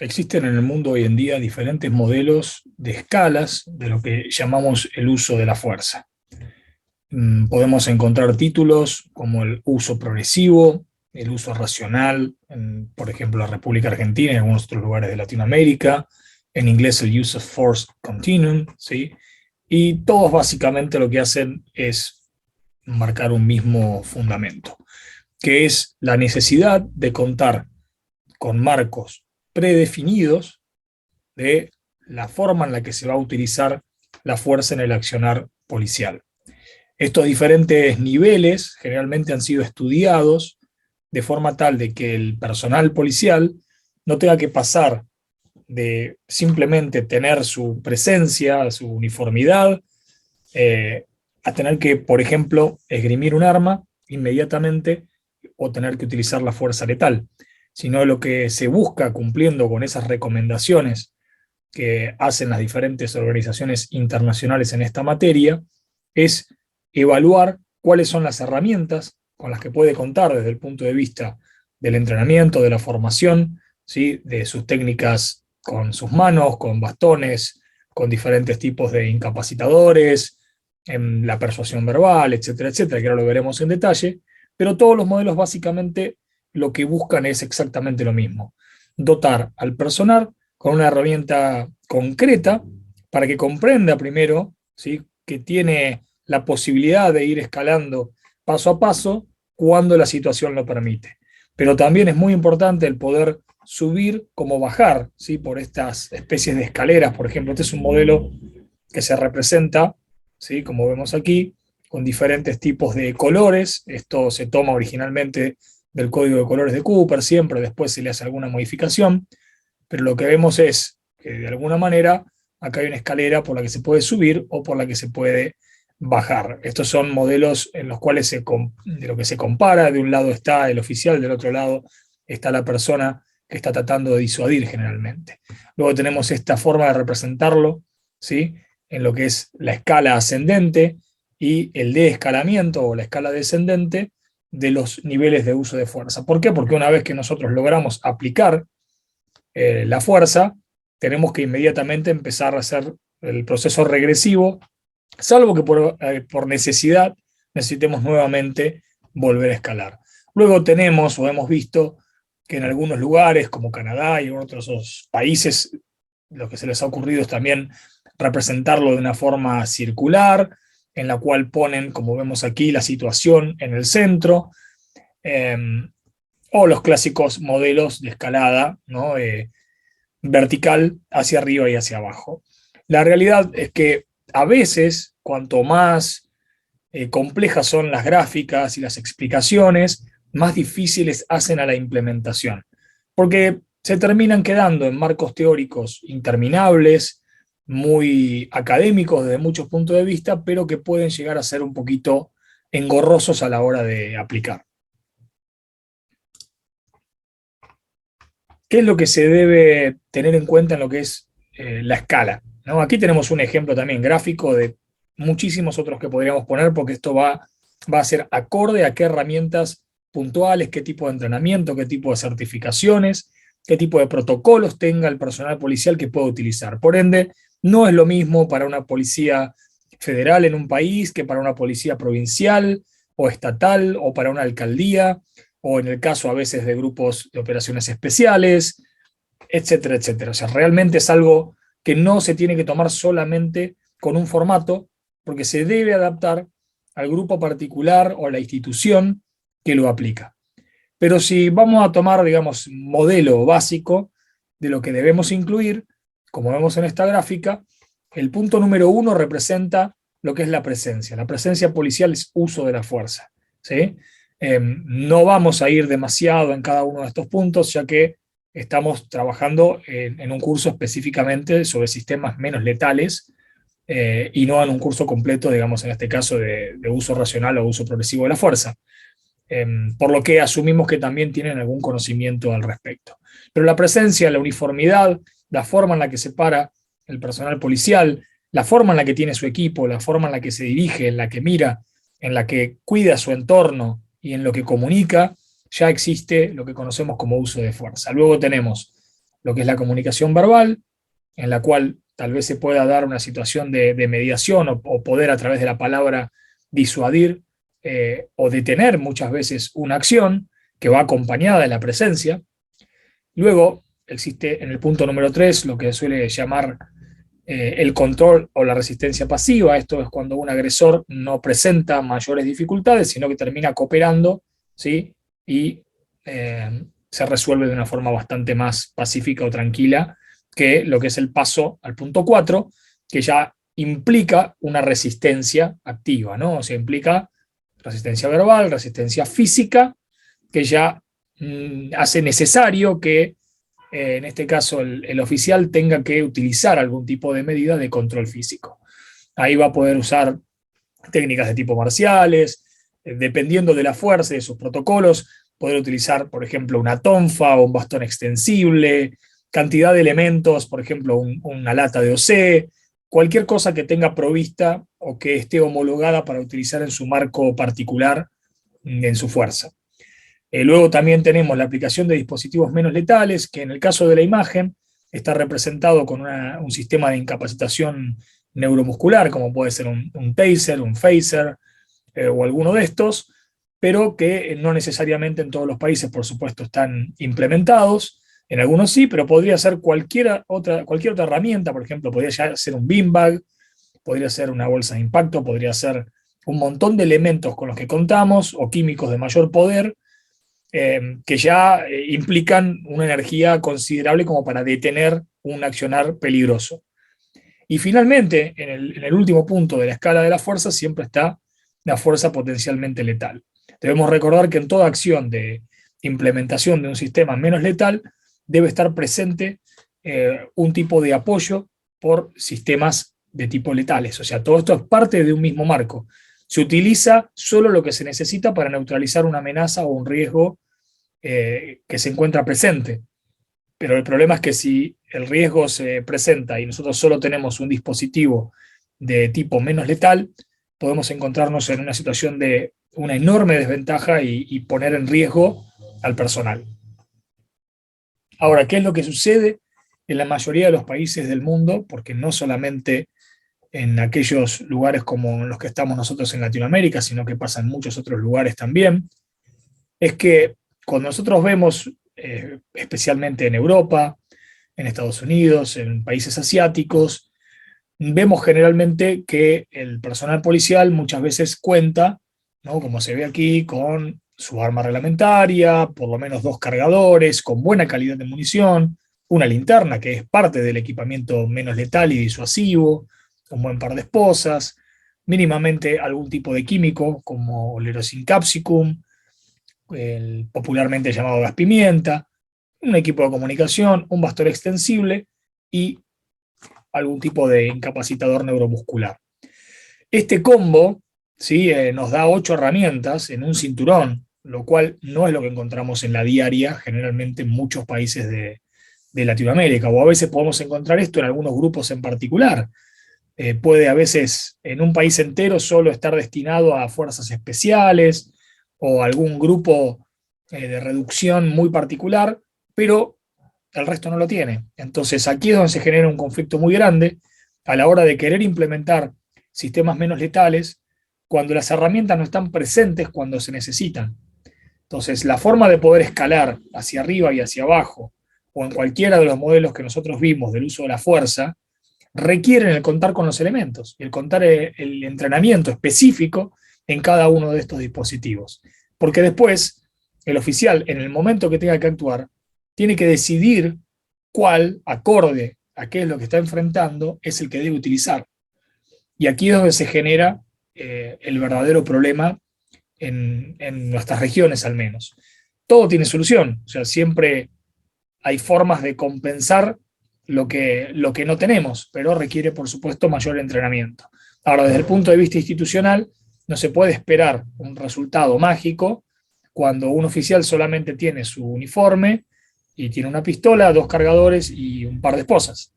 Existen en el mundo hoy en día diferentes modelos de escalas de lo que llamamos el uso de la fuerza. Podemos encontrar títulos como el uso progresivo, el uso racional, por ejemplo, la República Argentina y en algunos otros lugares de Latinoamérica, en inglés el use of force continuum, ¿sí? Y todos básicamente lo que hacen es marcar un mismo fundamento, que es la necesidad de contar con marcos predefinidos de la forma en la que se va a utilizar la fuerza en el accionar policial. Estos diferentes niveles generalmente han sido estudiados de forma tal de que el personal policial no tenga que pasar de simplemente tener su presencia, su uniformidad, a tener que, por ejemplo, esgrimir un arma inmediatamente o tener que utilizar la fuerza letal, sino lo que se busca cumpliendo con esas recomendaciones que hacen las diferentes organizaciones internacionales en esta materia es evaluar cuáles son las herramientas con las que puede contar desde el punto de vista del entrenamiento, de la formación, ¿sí? De sus técnicas con sus manos, con bastones, con diferentes tipos de incapacitadores, en la persuasión verbal, etcétera, etcétera, que ahora lo veremos en detalle, pero todos los modelos básicamente lo que buscan es exactamente lo mismo: dotar al personal con una herramienta concreta para que comprenda primero, ¿sí?, que tiene la posibilidad de ir escalando paso a paso cuando la situación lo permite. Pero también es muy importante el poder subir como bajar, ¿sí?, por estas especies de escaleras. Por ejemplo, este es un modelo que se representa, ¿sí?, como vemos aquí, con diferentes tipos de colores. Esto se toma originalmente del código de colores de Cooper, siempre después se le hace alguna modificación, pero lo que vemos es que de alguna manera acá hay una escalera por la que se puede subir o por la que se puede bajar. Estos son modelos en los cuales de lo que se compara: de un lado está el oficial, del otro lado está la persona que está tratando de disuadir generalmente. Luego tenemos esta forma de representarlo, ¿sí?, en lo que es la escala ascendente y el desescalamiento o la escala descendente de los niveles de uso de fuerza. ¿Por qué? Porque una vez que nosotros logramos aplicar la fuerza, tenemos que inmediatamente empezar a hacer el proceso regresivo, salvo que por necesidad necesitemos nuevamente volver a escalar. Luego tenemos o hemos visto que en algunos lugares como Canadá y en otros países lo que se les ha ocurrido es también representarlo de una forma circular, en la cual ponen, como vemos aquí, la situación en el centro, eh, o los clásicos modelos de escalada, ¿no?, vertical hacia arriba y hacia abajo. La realidad es que a veces, cuanto más complejas son las gráficas y las explicaciones, más difíciles hacen a la implementación, porque se terminan quedando en marcos teóricos interminables, muy académicos desde muchos puntos de vista, pero que pueden llegar a ser un poquito engorrosos a la hora de aplicar. ¿Qué es lo que se debe tener en cuenta en lo que es la escala, ¿no? Aquí tenemos un ejemplo también gráfico de muchísimos otros que podríamos poner, porque esto va a ser acorde a qué herramientas puntuales, qué tipo de entrenamiento, qué tipo de certificaciones, qué tipo de protocolos tenga el personal policial que pueda utilizar. Por ende, no es lo mismo para una policía federal en un país que para una policía provincial o estatal o para una alcaldía, o en el caso a veces de grupos de operaciones especiales, etcétera, etcétera. O sea, realmente es algo que no se tiene que tomar solamente con un formato, porque se debe adaptar al grupo particular o a la institución que lo aplica. Pero si vamos a tomar, digamos, modelo básico de lo que debemos incluir, como vemos en esta gráfica, el punto número 1 representa lo que es la presencia. La presencia policial es uso de la fuerza, ¿sí? No vamos a ir demasiado en cada uno de estos puntos, ya que estamos trabajando en un curso específicamente sobre sistemas menos letales, y no en un curso completo, digamos, en este caso de uso racional o uso progresivo de la fuerza. Por lo que asumimos que también tienen algún conocimiento al respecto. Pero la presencia, la uniformidad, la forma en la que se para el personal policial, la forma en la que tiene su equipo, la forma en la que se dirige, en la que mira, en la que cuida su entorno y en lo que comunica, ya existe lo que conocemos como uso de fuerza. Luego tenemos lo que es la comunicación verbal, en la cual tal vez se pueda dar una situación de mediación o poder a través de la palabra disuadir o detener muchas veces una acción que va acompañada de la presencia. Luego existe en el punto número 3 lo que suele llamar el control o la resistencia pasiva. Esto es cuando un agresor no presenta mayores dificultades, sino que termina cooperando, ¿sí? Y se resuelve de una forma bastante más pacífica o tranquila que lo que es el paso al punto 4, que ya implica una resistencia activa, ¿no? O sea, implica resistencia verbal, resistencia física, que ya hace necesario que en este caso el oficial tenga que utilizar algún tipo de medida de control físico. Ahí va a poder usar técnicas de tipo marciales, dependiendo de la fuerza y de sus protocolos, poder utilizar, por ejemplo, una tonfa o un bastón extensible, cantidad de elementos, por ejemplo, una lata de OC, cualquier cosa que tenga provista o que esté homologada para utilizar en su marco particular, en su fuerza. Luego también tenemos la aplicación de dispositivos menos letales, que en el caso de la imagen está representado con un sistema de incapacitación neuromuscular, como puede ser un taser, un phaser o alguno de estos, pero que no necesariamente en todos los países, por supuesto, están implementados. En algunos sí, pero podría ser cualquier otra herramienta. Por ejemplo, podría ya ser un beanbag, podría ser una bolsa de impacto, podría ser un montón de elementos con los que contamos o químicos de mayor poder que ya implican una energía considerable como para detener un accionar peligroso. Y finalmente, en el último punto de la escala de la fuerza, siempre está la fuerza potencialmente letal. Debemos recordar que en toda acción de implementación de un sistema menos letal debe estar presente un tipo de apoyo por sistemas de tipo letales. O sea, todo esto es parte de un mismo marco. Se utiliza solo lo que se necesita para neutralizar una amenaza o un riesgo que se encuentra presente. Pero el problema es que si el riesgo se presenta y nosotros solo tenemos un dispositivo de tipo menos letal, podemos encontrarnos en una situación de una enorme desventaja y poner en riesgo al personal. Ahora, ¿qué es lo que sucede en la mayoría de los países del mundo? Porque no solamente en aquellos lugares como los que estamos nosotros en Latinoamérica, sino que pasa en muchos otros lugares también, es que cuando nosotros vemos, especialmente en Europa, en Estados Unidos, en países asiáticos, vemos generalmente que el personal policial muchas veces cuenta, ¿no? Como se ve aquí, con su arma reglamentaria, por lo menos 2 cargadores, con buena calidad de munición, una linterna que es parte del equipamiento menos letal y disuasivo, un buen par de esposas, mínimamente algún tipo de químico como el Erosin capsicum, el popularmente llamado gas pimienta, un equipo de comunicación, un bastón extensible y algún tipo de incapacitador neuromuscular. Este combo, ¿sí? Nos da 8 herramientas en un cinturón, lo cual no es lo que encontramos en la diaria, generalmente en muchos países de Latinoamérica, o a veces podemos encontrar esto en algunos grupos en particular. Puede a veces en un país entero solo estar destinado a fuerzas especiales o algún grupo de reducción muy particular, pero el resto no lo tiene. Entonces aquí es donde se genera un conflicto muy grande a la hora de querer implementar sistemas menos letales cuando las herramientas no están presentes cuando se necesitan. Entonces la forma de poder escalar hacia arriba y hacia abajo, o en cualquiera de los modelos que nosotros vimos del uso de la fuerza, requieren el contar con los elementos, el contar el entrenamiento específico en cada uno de estos dispositivos. Porque después, el oficial, en el momento que tenga que actuar, tiene que decidir cuál, acorde a qué es lo que está enfrentando, es el que debe utilizar. Y aquí es donde se genera el verdadero problema en nuestras regiones al menos. Todo tiene solución, o sea, siempre hay formas de compensar lo que no tenemos, pero requiere, por supuesto, mayor entrenamiento. Ahora, desde el punto de vista institucional, no se puede esperar un resultado mágico cuando un oficial solamente tiene su uniforme y tiene una pistola, 2 cargadores y un par de esposas.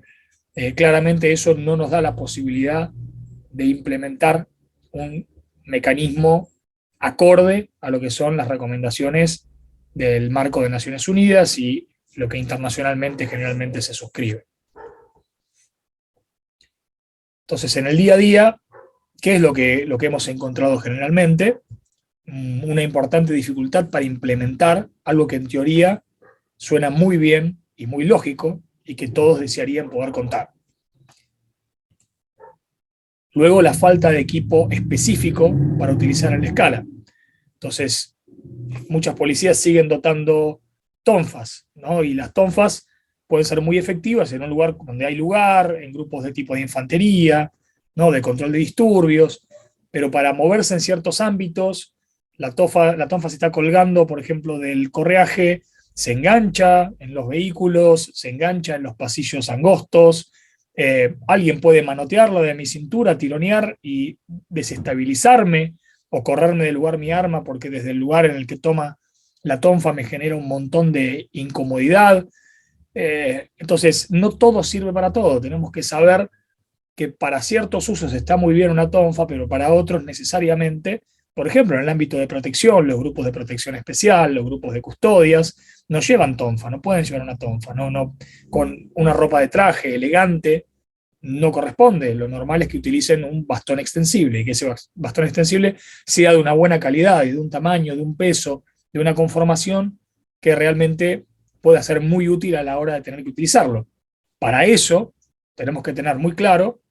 Claramente eso no nos da la posibilidad de implementar un mecanismo acorde a lo que son las recomendaciones del marco de Naciones Unidas y lo que internacionalmente generalmente se suscribe. Entonces, en el día a día, ¿qué es lo que hemos encontrado generalmente? Una importante dificultad para implementar algo que en teoría suena muy bien y muy lógico y que todos desearían poder contar. Luego, la falta de equipo específico para utilizar en la escala. Entonces, muchas policías siguen dotando tonfas, ¿no? Y las tonfas pueden ser muy efectivas en un lugar donde hay lugar, en grupos de tipo de infantería, ¿no? De control de disturbios, pero para moverse en ciertos ámbitos, la tonfa se está colgando, por ejemplo, del correaje, se engancha en los vehículos, se engancha en los pasillos angostos, alguien puede manotearla de mi cintura, tironear y desestabilizarme o correrme del lugar mi arma porque desde el lugar en el que toma la tonfa me genera un montón de incomodidad. Entonces, no todo sirve para todo. Tenemos que saber que para ciertos usos está muy bien una tonfa, pero para otros necesariamente, por ejemplo, en el ámbito de protección, los grupos de protección especial, los grupos de custodias, no llevan tonfa, no pueden llevar una tonfa, con una ropa de traje elegante no corresponde. Lo normal es que utilicen un bastón extensible y que ese bastón extensible sea de una buena calidad y de un tamaño, de un peso, de una conformación que realmente pueda ser muy útil a la hora de tener que utilizarlo. Para eso tenemos que tener muy claro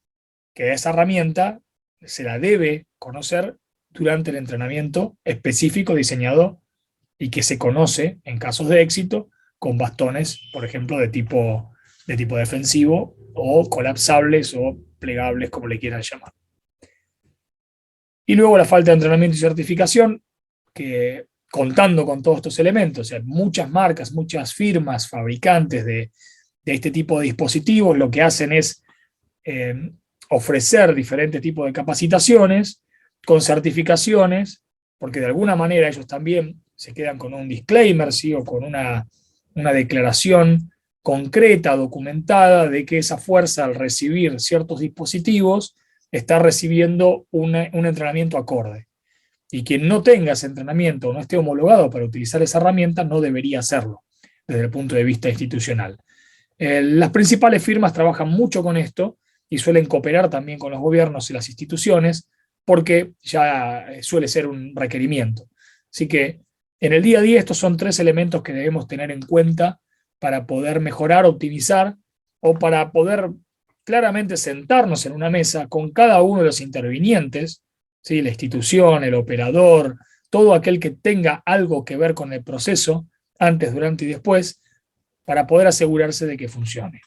que esa herramienta se la debe conocer durante el entrenamiento específico diseñado y que se conoce en casos de éxito con bastones, por ejemplo, de tipo defensivo o colapsables o plegables, como le quieran llamar. Y luego la falta de entrenamiento y certificación, que contando con todos estos elementos, o sea, muchas marcas, muchas firmas, fabricantes de este tipo de dispositivos, lo que hacen es ofrecer diferentes tipos de capacitaciones con certificaciones, porque de alguna manera ellos también se quedan con un disclaimer, ¿sí? O con una declaración concreta, documentada, de que esa fuerza al recibir ciertos dispositivos está recibiendo un entrenamiento acorde. Y quien no tenga ese entrenamiento o no esté homologado para utilizar esa herramienta no debería hacerlo desde el punto de vista institucional. Las principales firmas trabajan mucho con esto y suelen cooperar también con los gobiernos y las instituciones porque ya suele ser un requerimiento. Así que en el día a día estos son 3 elementos que debemos tener en cuenta para poder mejorar, optimizar o para poder claramente sentarnos en una mesa con cada uno de los intervinientes, ¿sí? La institución, el operador, todo aquel que tenga algo que ver con el proceso, antes, durante y después, para poder asegurarse de que funcione.